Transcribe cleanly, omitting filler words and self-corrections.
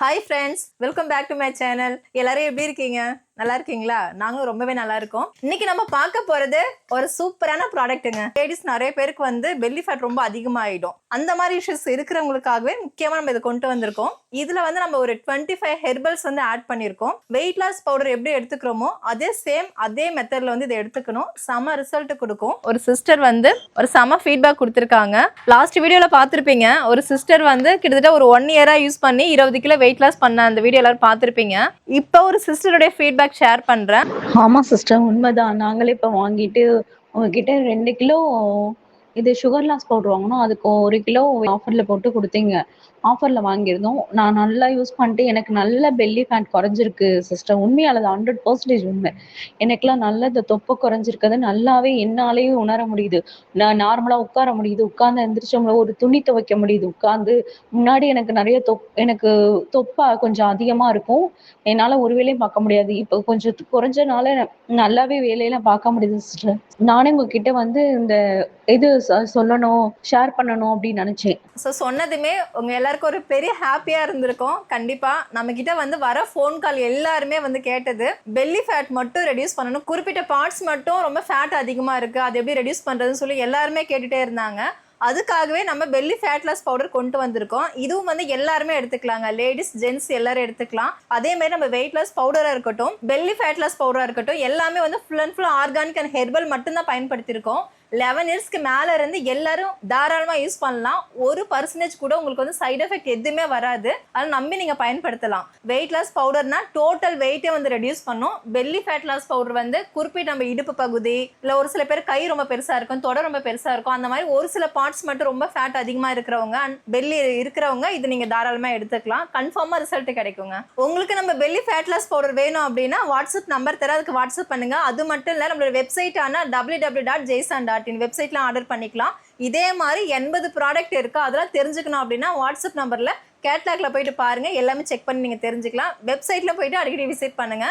Hi friends, welcome back to my channel. எல்லாரும் எப்படி இருக்கீங்க? நல்லா இருக்கீங்களா? நாங்களும் ரொம்பவே நல்லா இருக்கோம். இன்னைக்கு நம்ம பார்க்க போறது ஒரு சூப்பரான ப்ராடக்ட்டுங்க. லேடிஸ் நிறைய பேருக்கு வந்து பெல்லி ஃபேட் ரொம்ப அதிகமாயிடும். அந்த மாதிரி இஷ்யூஸ் இருக்கிறவங்களுக்காகவே முக்கியமா நம்ம இதை கொண்டு வந்திருக்கோம். இதுல வந்து நம்ம ஒரு 25 ஹெர்பல்ஸ் வந்து ஆட் பண்ணியிருக்கோம். வெயிட் லாஸ் பவுடர் எப்படி எடுத்துக்கிறோமோ அதே மெத்தட்ல வந்து இதை எடுத்துக்கணும். செம ரிசல்ட் கொடுக்கும். ஒரு சிஸ்டர் வந்து ஒரு செம ஃபீட்பேக் கொடுத்துருக்காங்க. லாஸ்ட் வீடியோல பார்த்துருப்பீங்க. ஒரு சிஸ்டர் வந்து கிட்டத்தட்ட ஒரு 1 இயரா யூஸ் பண்ணி 20 கிலோ வெயிட் லாஸ் பண்ண அந்த வீடியோ எல்லாரும் பார்த்துருப்பீங்க. இப்போ ஒரு சிஸ்டருடைய ஃபீட்பேக் ஷேர் பண்றேன். ஆமா சிஸ்டர், உண்மைதான். நாங்களே இப்ப வாங்கிட்டு உங்ககிட்ட 2 கிலோ இது சுகர் லாஸ் பவுடர் வாங்கணும். அதுக்கு 1 கிலோ ஆஃபர்ல போட்டு கொடுத்தீங்க. ஆஃபர்ல வாங்கியிருந்தோம். நான் நல்லா யூஸ் பண்ணிட்டு எனக்கு நல்ல பெல்லி ஃபேட் குறைஞ்சிருக்கு சிஸ்டர். உண்மையால 100% உண்மை. எனக்குலாம் நல்ல இந்த தொப்பை குறைஞ்சிருக்கிறது நல்லாவே என்னாலேயே உணர முடியுது. நான் நார்மலா உட்கார முடியுது, உட்கார்ந்து எந்திரிச்சோம்ல ஒரு துணி துவைக்க முடியுது உட்கார்ந்து. முன்னாடி எனக்கு நிறைய எனக்கு தொப்பை கொஞ்சம் அதிகமா இருக்கும். என்னால ஒரு வேலையும் பார்க்க முடியாது. இப்போ கொஞ்சம் குறைஞ்சனால நல்லாவே வேலையெல்லாம் பார்க்க முடியுது சிஸ்டர். நானே உங்ககிட்ட வந்து இந்த இது சொல்லணும், ஷேர் பண்ணணும் அப்படின்னு நினைச்சேன். ஸோ சொன்னதுமே உங்க எல்லாருக்கும் ஒரு பெரிய ஹாப்பியா இருந்திருக்கும். கண்டிப்பா நம்ம கிட்ட வந்து வர ஃபோன் கால் எல்லாருமே வந்து கேட்டது பெல்லி ஃபேட் மட்டும் ரெடியூஸ் பண்ணணும், குறிப்பிட்ட பார்ட்ஸ் மட்டும் ரொம்ப ஃபேட் அதிகமா இருக்கு, அது எப்படி ரெடியூஸ் பண்றதுன்னு சொல்லி எல்லாருமே கேட்டுட்டே இருந்தாங்க. அதுக்காகவே நம்ம பெல்லி ஃபேட் லாஸ் பவுடர் கொண்டு வந்திருக்கோம். இதுவும் வந்து எல்லாருமே எடுத்துக்கலாங்க. லேடிஸ் ஜென்ட்ஸ் எல்லாரும் எடுத்துக்கலாம். அதே மாதிரி நம்ம வெயிட் லாஸ் பவுடரா இருக்கட்டும், பெல்லி ஃபேட் லாஸ் பவுடரா இருக்கட்டும், எல்லாமே வந்து full and full organic and herbal மட்டும்தான் பயன்படுத்தியிருக்கோம். 11 இயர்ஸ்க்கு மேலே இருந்து எல்லாரும் தாராளமாக யூஸ் பண்ணலாம். 1% கூட உங்களுக்கு வந்து சைட் எஃபெக்ட் எதுவுமே வராது. அதனால் நம்பி நீங்கள் பயன்படுத்தலாம். வெயிட் லாஸ் பவுடர்னா டோட்டல் வெயிட்டே வந்து ரெடியூஸ் பண்ணும். பெல்லி ஃபேட் லாஸ் பவுடர் வந்து குறிப்பிட்ட நம்ம இடுப்பு பகுதி, இல்லை ஒரு சில பேர் கை ரொம்ப பெருசாக இருக்கும், தொடை ரொம்ப பெருசாக இருக்கும், அந்த மாதிரி ஒரு சில பார்ட்ஸ் மட்டும் ரொம்ப ஃபேட் அதிகமாக இருக்கிறவங்க அண்ட் பெல்லி இருக்கிறவங்க இது நீங்கள் தாராளமாக எடுத்துக்கலாம். கன்ஃபார்மாக ரிசல்ட் கிடைக்குங்க. உங்களுக்கு நம்ம பெல்லி ஃபேட் லாஸ் பவுடர் வேணும் அப்படின்னா வாட்ஸ்அப் நம்பர் தர, அதுக்கு வாட்ஸ்அப் பண்ணுங்க. அது மட்டும் இல்லை, நம்மளோட வெப்சைட்டான www.jaysan.in வெப்சைட்லாம் ஆர்டர் பண்ணிக்கலாம். இதே மாதிரி 80 ப்ராடக்ட் இருக்குது. அதெல்லாம் தெரிஞ்சுக்கணும் அப்படின்னா வாட்ஸ்அப் நம்பரில் கேட்லாக்ல போயிட்டு பாருங்கள். எல்லாமே செக் பண்ணி நீங்கள் தெரிஞ்சுக்கலாம். வெப்சைட்டில் போயிட்டு அடிக்கடி விசிட் பண்ணுங்கள்.